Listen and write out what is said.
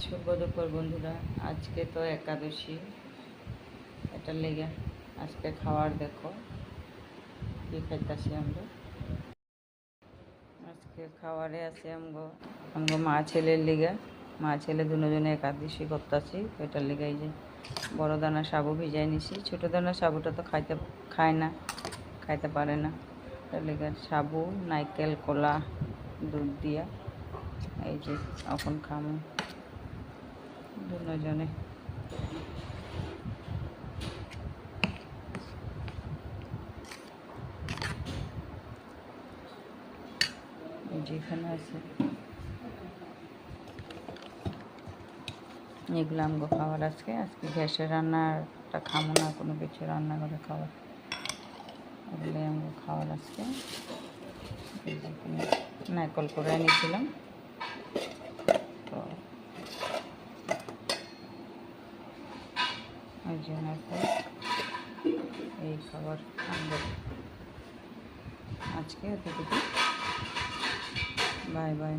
শুভ দুপুর বন্ধুরা। আজকে তো একাদশী, এটার লেগে আজকে খাওয়ার দেখো কি খাইতেছি আমরা। আজকে খাওয়ারে আছে আমগো মা ছেলের লিগা, মা ছেলে দুজনে একাদশী করতেছি। এটার লিগে এই যে বড় দানা সাবু ভিজাই নিছি। ছোটো দানা সাবুটা তো খাইতে পারে না। এটার লিগে সাবু, নারকেল, কলা, দুধ দিয়া এই যে এখন খামো দুজনে। যেখানে আছে এগুলো আমগো খাবার। আজকে গ্যাসের রান্নাটা খামো না, কোনো কিছু রান্না করে খাবার, এগুলোই আমগো খাবার আজকে। নারকল করে নিয়েছিলাম, তো ওই যে নারকল, এই খাবার আমগো আজকে। এতটুকু, বাই বাই।